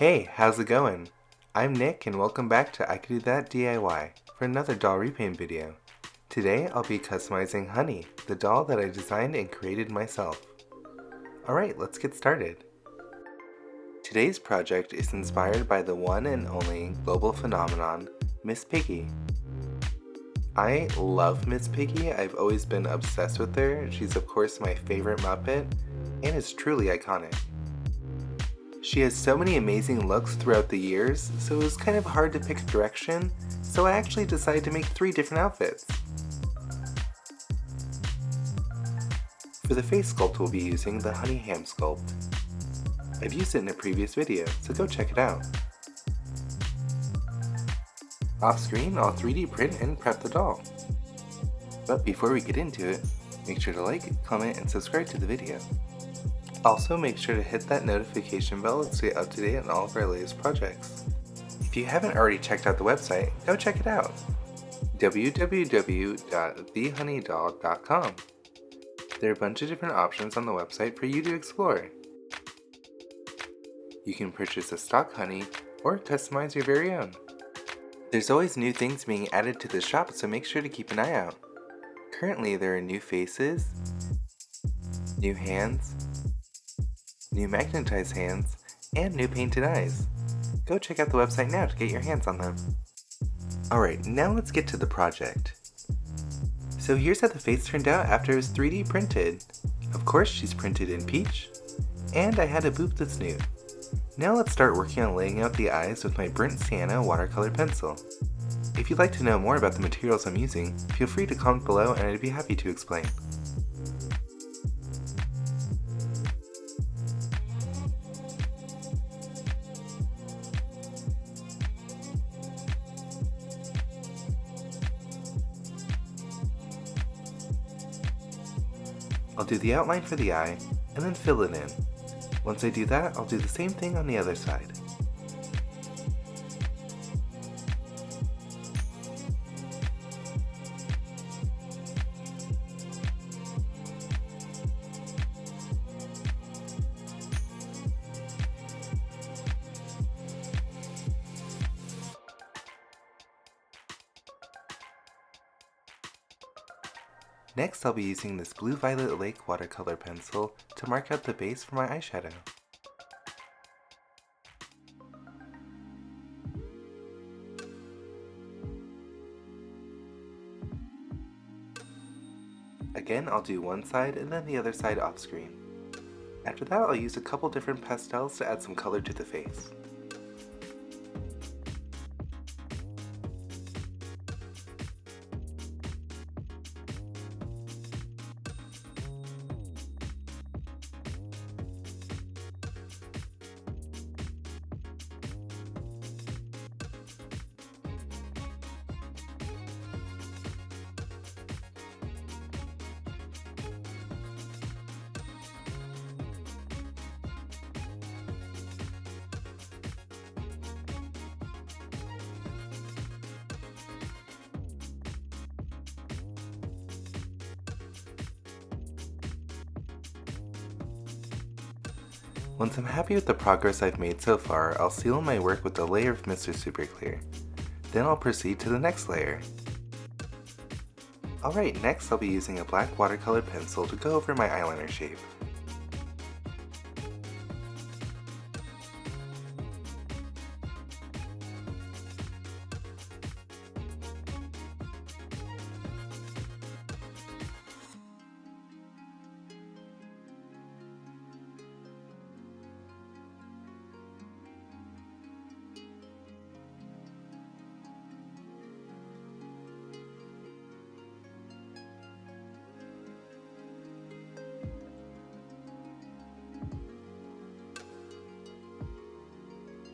Hey, how's it going? I'm Nick and welcome back to I Could Do That DIY for another doll repaint video. Today I'll be customizing Honey, the doll that I designed and created myself. Alright, let's get started. Today's project is inspired by the one and only global phenomenon, Miss Piggy. I love Miss Piggy. I've always been obsessed with her. She's of course my favorite Muppet and is truly iconic. She has so many amazing looks throughout the years, so it was kind of hard to pick a direction, so I actually decided to make 3 different outfits. For the face sculpt we'll be using the Honey Ham sculpt. I've used it in a previous video, so go check it out. Off screen, I'll 3D print and prep the doll. But before we get into it, make sure to like, comment, and subscribe to the video. Also, make sure to hit that notification bell to stay up to date on all of our latest projects. If you haven't already checked out the website, go check it out. www.thehoneydoll.com. There are a bunch of different options on the website for you to explore. You can purchase a stock honey or customize your very own. There's always new things being added to the shop, so make sure to keep an eye out. Currently, there are new faces, new hands, new magnetized hands, and new painted eyes. Go check out the website now to get your hands on them. Alright, now let's get to the project. So here's how the face turned out after it was 3D printed. Of course, she's printed in peach, and I had a boob that's nude. Now let's start working on laying out the eyes with my burnt sienna watercolor pencil. If you'd like to know more about the materials I'm using, feel free to comment below and I'd be happy to explain. I'll do the outline for the eye, and then fill it in. Once I do that, I'll do the same thing on the other side. Next, I'll be using this Blue Violet Lake watercolor pencil to mark out the base for my eyeshadow. Again, I'll do one side and then the other side off screen. After that, I'll use a couple different pastels to add some color to the face. Once I'm happy with the progress I've made so far, I'll seal my work with a layer of Mr. Super Clear. Then I'll proceed to the next layer. Alright, next I'll be using a black watercolor pencil to go over my eyeliner shape.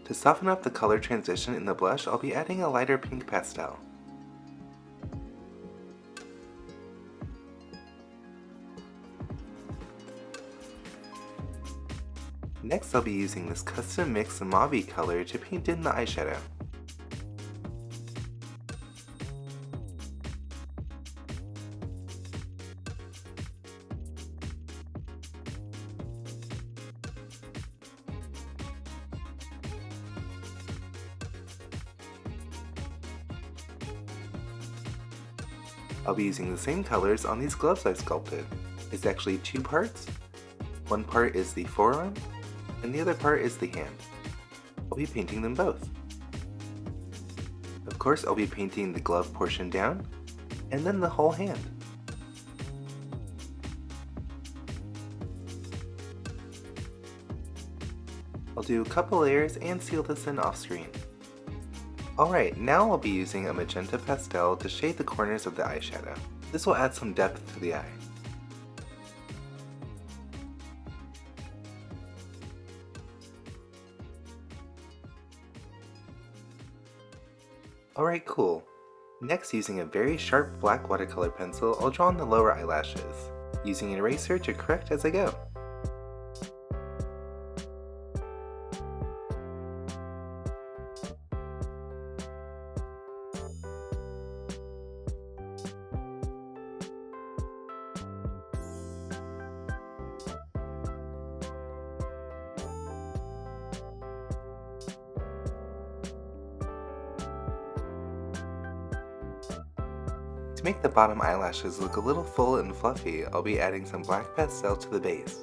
To soften up the color transition in the blush, I'll be adding a lighter pink pastel. Next, I'll be using this custom mix mauve color to paint in the eyeshadow. I'll be using the same colors on these gloves I sculpted. It's actually two parts. One part is the forearm, and the other part is the hand. I'll be painting them both. Of course, I'll be painting the glove portion down, and then the whole hand. I'll do a couple layers and seal this in off screen. Alright, now I'll be using a magenta pastel to shade the corners of the eyeshadow. This will add some depth to the eye. Alright, cool. Next, using a very sharp black watercolor pencil, I'll draw on the lower eyelashes, using an eraser to correct as I go. To make the bottom eyelashes look a little full and fluffy, I'll be adding some black pastel to the base.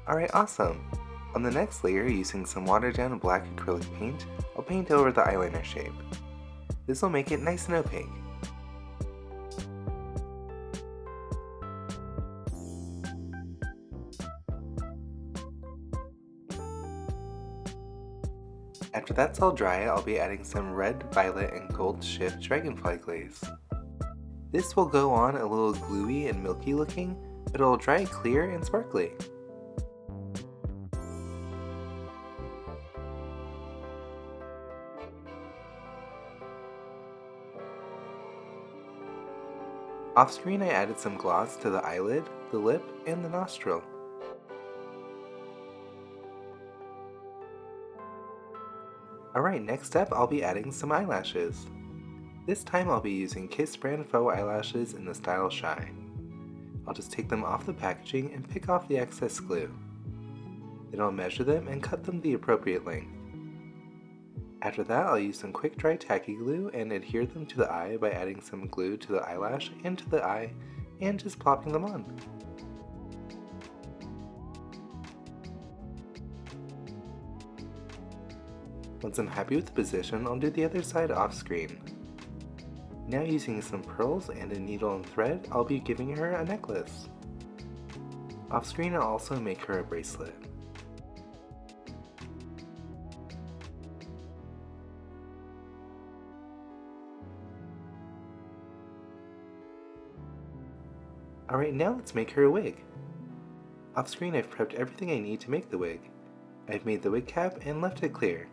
Alright, awesome! On the next layer, using some watered down black acrylic paint, I'll paint over the eyeliner shape. This will make it nice and opaque. After that's all dry, I'll be adding some red, violet, and gold shift dragonfly glaze. This will go on a little gluey and milky looking, but it'll dry clear and sparkly. Off screen, I added some gloss to the eyelid, the lip, and the nostril. Alright, next up I'll be adding some eyelashes. This time I'll be using Kiss brand faux eyelashes in the style Shy. I'll just take them off the packaging and pick off the excess glue. Then I'll measure them and cut them the appropriate length. After that, I'll use some quick dry tacky glue and adhere them to the eye by adding some glue to the eyelash and to the eye and just plopping them on. Once I'm happy with the position, I'll do the other side off screen. Now, using some pearls and a needle and thread, I'll be giving her a necklace. Off screen, I'll also make her a bracelet. Alright, now let's make her a wig. Off screen, I've prepped everything I need to make the wig. I've made the wig cap and left it clear.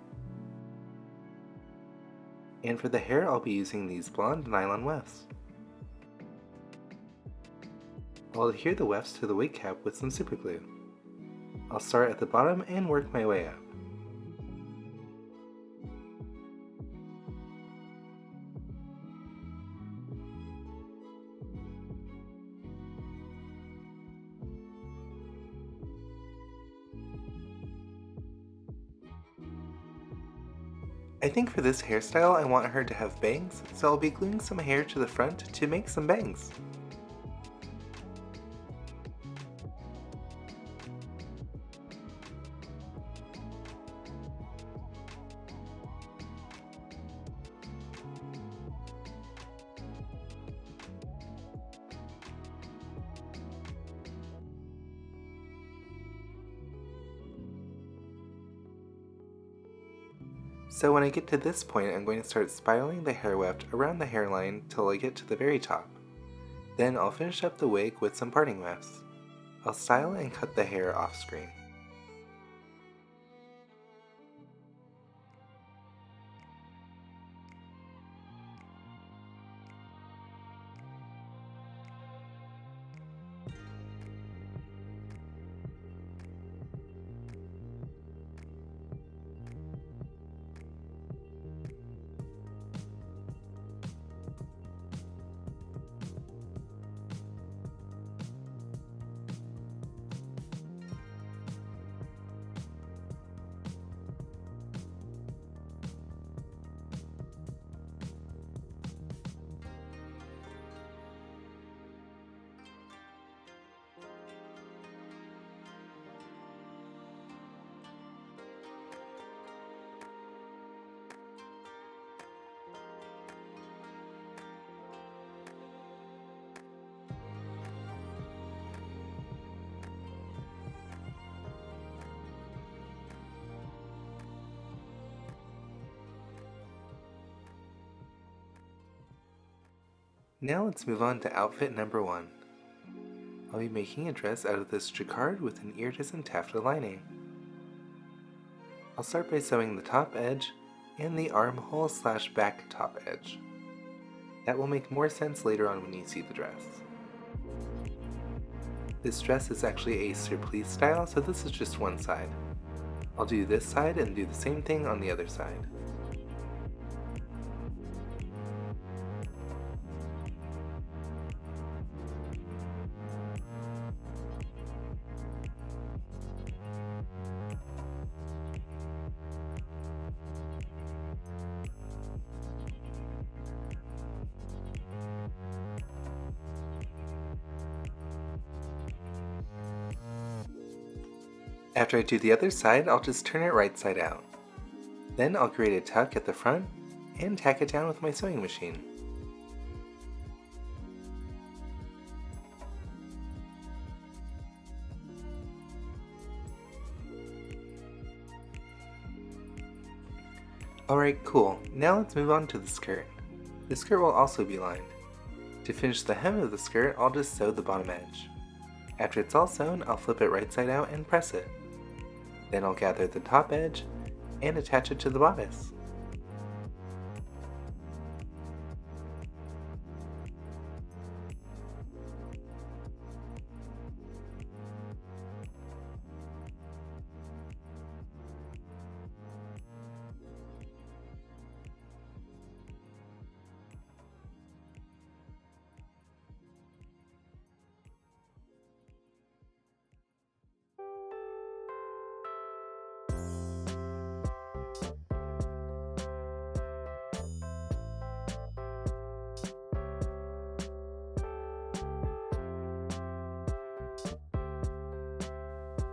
And for the hair, I'll be using these blonde nylon wefts. I'll adhere the wefts to the wig cap with some super glue. I'll start at the bottom and work my way up. I think for this hairstyle I want her to have bangs, so I'll be gluing some hair to the front to make some bangs. So when I get to this point, I'm going to start spiraling the hair weft around the hairline till I get to the very top. Then I'll finish up the wig with some parting wefts. I'll style and cut the hair off screen. Now let's move on to outfit number 1. I'll be making a dress out of this jacquard with an iridescent taffeta lining. I'll start by sewing the top edge and the armhole / back top edge. That will make more sense later on when you see the dress. This dress is actually a surplice style, so this is just one side. I'll do this side and do the same thing on the other side. After I do the other side, I'll just turn it right side out. Then I'll create a tuck at the front and tack it down with my sewing machine. Alright, cool. Now let's move on to the skirt. The skirt will also be lined. To finish the hem of the skirt, I'll just sew the bottom edge. After it's all sewn, I'll flip it right side out and press it. Then I'll gather the top edge and attach it to the bodice.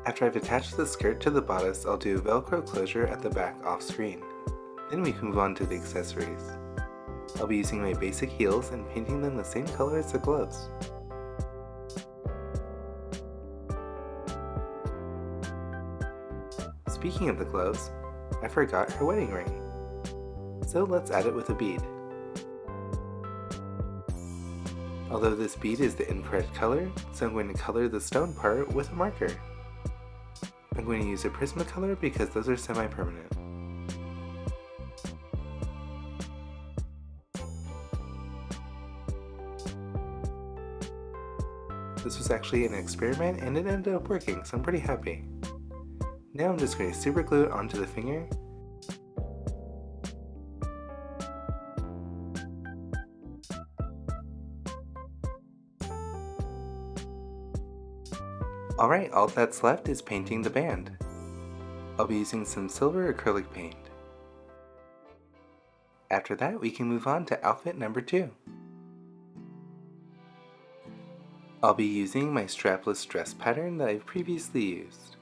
After I've attached the skirt to the bodice, I'll do a Velcro closure at the back off screen. Then we can move on to the accessories. I'll be using my basic heels and painting them the same color as the gloves. Speaking of the gloves, I forgot her wedding ring. So let's add it with a bead. Although this bead is the incorrect color, so I'm going to color the stone part with a marker. I'm going to use a Prismacolor because those are semi-permanent. This was actually an experiment and it ended up working, so I'm pretty happy. Now I'm just going to super glue it onto the finger. Alright, all that's left is painting the band. I'll be using some silver acrylic paint. After that, we can move on to outfit number 2. I'll be using my strapless dress pattern that I've previously used.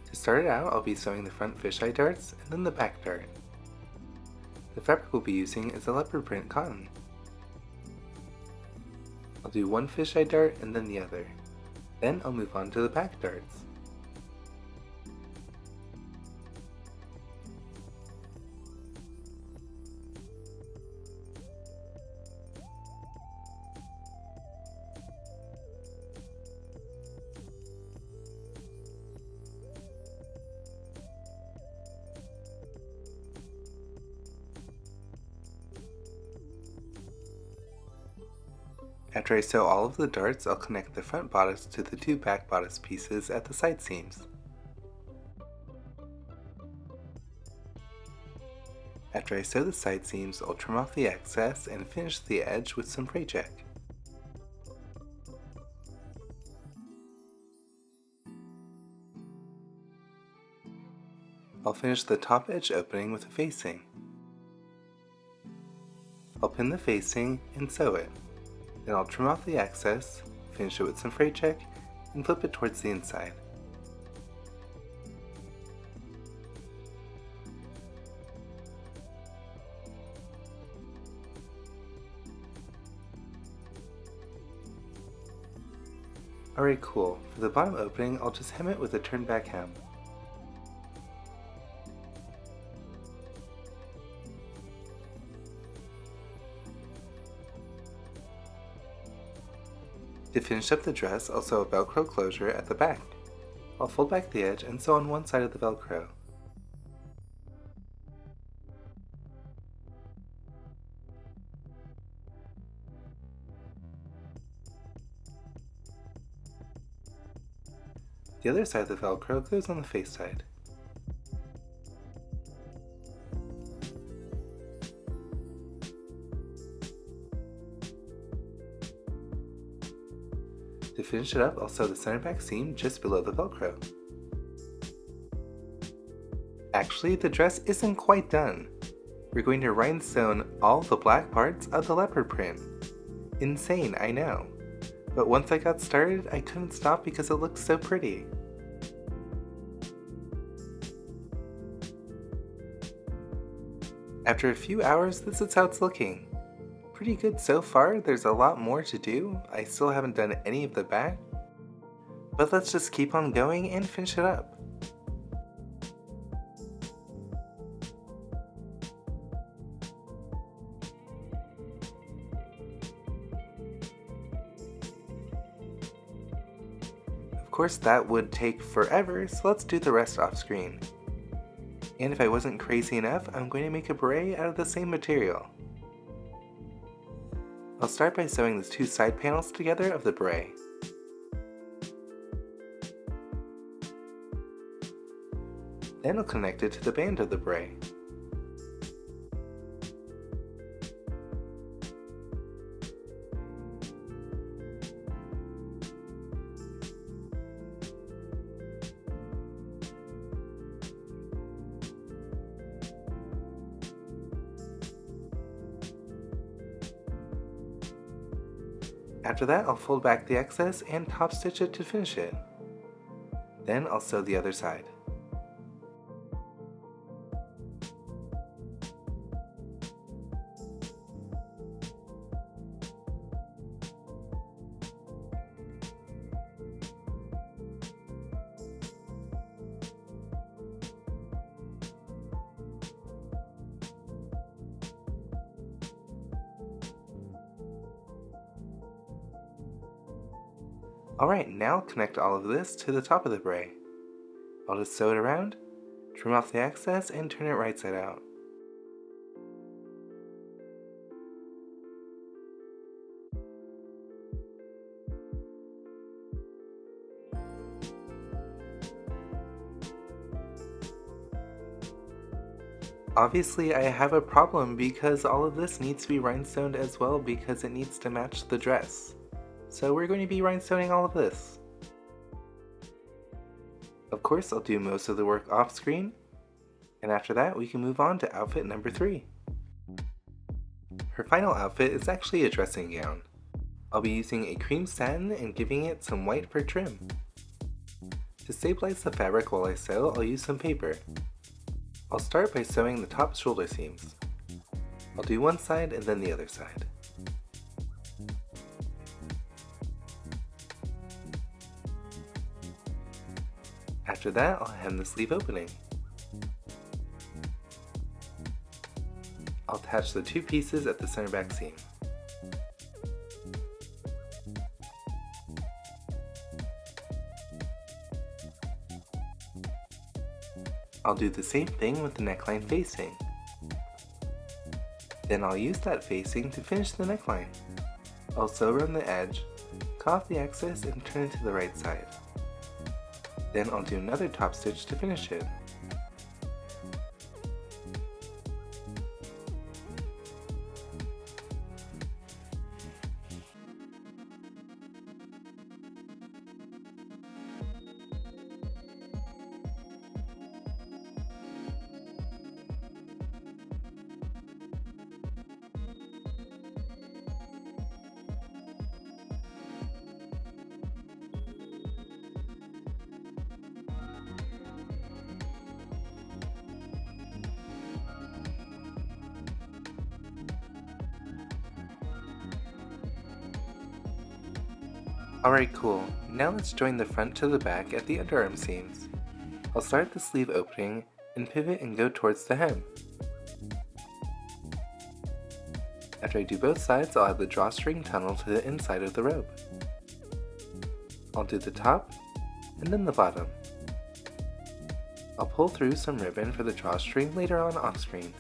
To start it out, I'll be sewing the front fisheye darts and then the back dart. The fabric we'll be using is a leopard print cotton. I'll do one fisheye dart and then the other. Then I'll move on to the back darts. After I sew all of the darts, I'll connect the front bodice to the 2 back bodice pieces at the side seams. After I sew the side seams, I'll trim off the excess and finish the edge with some spray check. I'll finish the top edge opening with a facing. I'll pin the facing and sew it. Then I'll trim off the excess, finish it with some fray check, and flip it towards the inside. Alright, cool. For the bottom opening, I'll just hem it with a turn back hem. To finish up the dress, I'll sew a Velcro closure at the back. I'll fold back the edge and sew on one side of the Velcro. The other side of the Velcro goes on the face side. To finish it up, I'll sew the center back seam just below the Velcro. Actually, the dress isn't quite done. We're going to rhinestone all the black parts of the leopard print. Insane, I know. But once I got started, I couldn't stop because it looks so pretty. After a few hours, this is how it's looking. Pretty good so far. There's a lot more to do. I still haven't done any of the back. But let's just keep on going and finish it up. Of course, that would take forever, so let's do the rest off screen. And if I wasn't crazy enough, I'm going to make a beret out of the same material. I'll start by sewing the two side panels together of the beret. Then I'll connect it to the band of the beret. After that, I'll fold back the excess and top stitch it to finish it. Then I'll sew the other side. Alright, now connect all of this to the top of the beret. I'll just sew it around, trim off the excess, and turn it right side out. Obviously, I have a problem because all of this needs to be rhinestoned as well because it needs to match the dress. So we're going to be rhinestoning all of this. Of course, I'll do most of the work off screen, and after that we can move on to outfit number 3. Her final outfit is actually a dressing gown. I'll be using a cream satin and giving it some white for trim. To stabilize the fabric while I sew, I'll use some paper. I'll start by sewing the top shoulder seams. I'll do one side and then the other side. After that, I'll hem the sleeve opening. I'll attach the two pieces at the center back seam. I'll do the same thing with the neckline facing. Then I'll use that facing to finish the neckline. I'll sew around the edge, cut off the excess and turn it to the right side. Then I'll do another top stitch to finish it. Alright, cool. Now let's join the front to the back at the underarm seams. I'll start at the sleeve opening and pivot and go towards the hem. After I do both sides, I'll add the drawstring tunnel to the inside of the robe. I'll do the top and then the bottom. I'll pull through some ribbon for the drawstring later on off screen.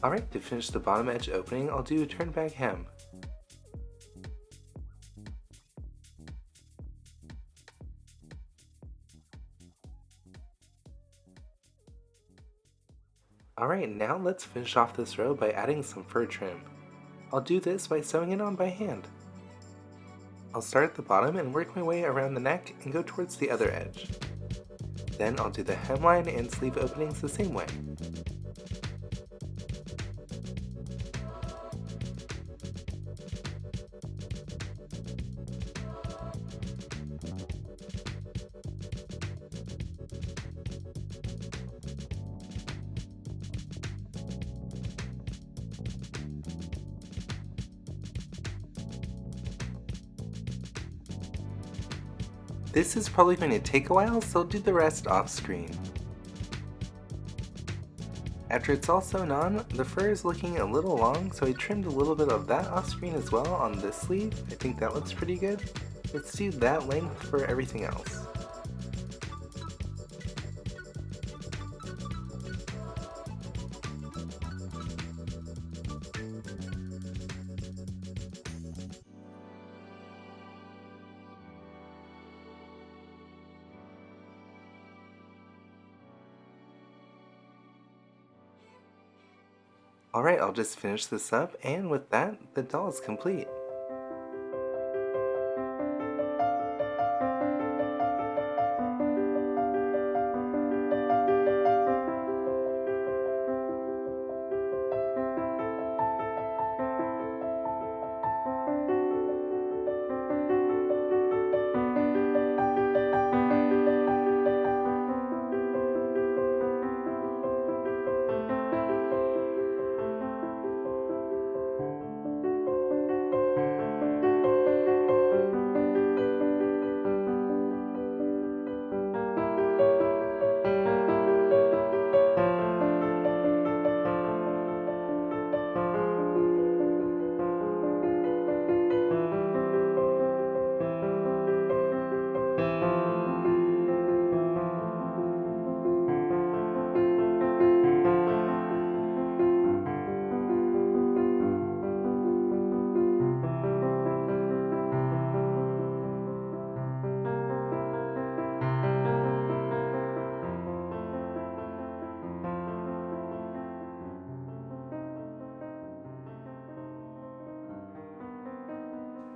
Alright, to finish the bottom edge opening, I'll do a turn back hem. Alright, now let's finish off this row by adding some fur trim. I'll do this by sewing it on by hand. I'll start at the bottom and work my way around the neck and go towards the other edge. Then I'll do the hemline and sleeve openings the same way. This is probably going to take a while, so I'll do the rest off screen. After it's all sewn on, the fur is looking a little long, so I trimmed a little bit of that off screen as well on this sleeve. I think that looks pretty good. Let's do that length for everything else. Alright, I'll just finish this up, and with that, the doll is complete.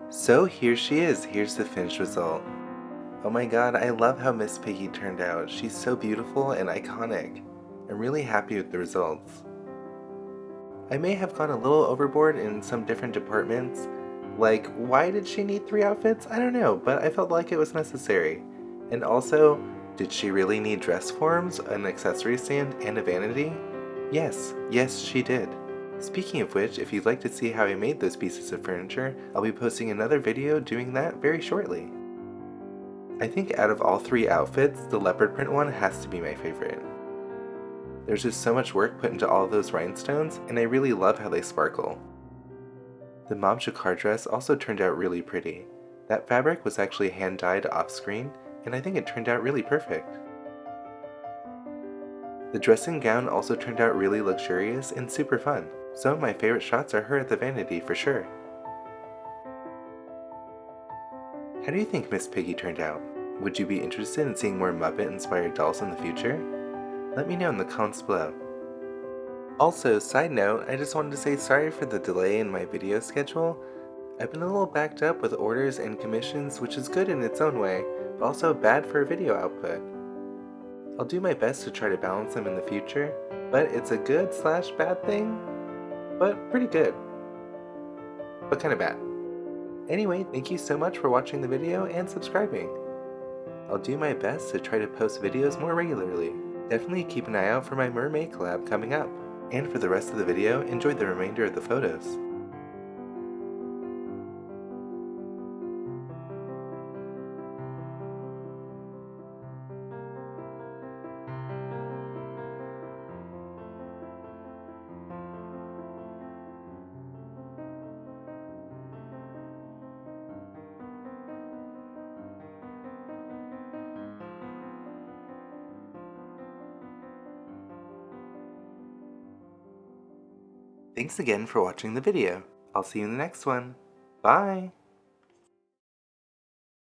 So here she is, here's the finished result. Oh my god, I love how Miss Piggy turned out. She's so beautiful and iconic. I'm really happy with the results. I may have gone a little overboard in some different departments, like why did she need 3 outfits? I don't know, but I felt like it was necessary. And also, did she really need dress forms, an accessory stand, and a vanity? Yes, she did. Speaking of which, if you'd like to see how I made those pieces of furniture, I'll be posting another video doing that very shortly. I think out of all 3 outfits, the leopard print one has to be my favorite. There's just so much work put into all of those rhinestones, and I really love how they sparkle. The mauve jacquard dress also turned out really pretty. That fabric was actually hand dyed off screen, and I think it turned out really perfect. The dressing gown also turned out really luxurious and super fun. Some of my favorite shots are her at the vanity for sure. How do you think Miss Piggy turned out? Would you be interested in seeing more Muppet-inspired dolls in the future? Let me know in the comments below. Also, side note, I just wanted to say sorry for the delay in my video schedule. I've been a little backed up with orders and commissions, which is good in its own way, but also bad for video output. I'll do my best to try to balance them in the future, but it's a good/bad thing, but pretty good, but kind of bad. Anyway, thank you so much for watching the video and subscribing. I'll do my best to try to post videos more regularly. Definitely keep an eye out for my mermaid collab coming up. And for the rest of the video, enjoy the remainder of the photos. Thanks again for watching the video. I'll see you in the next one. Bye!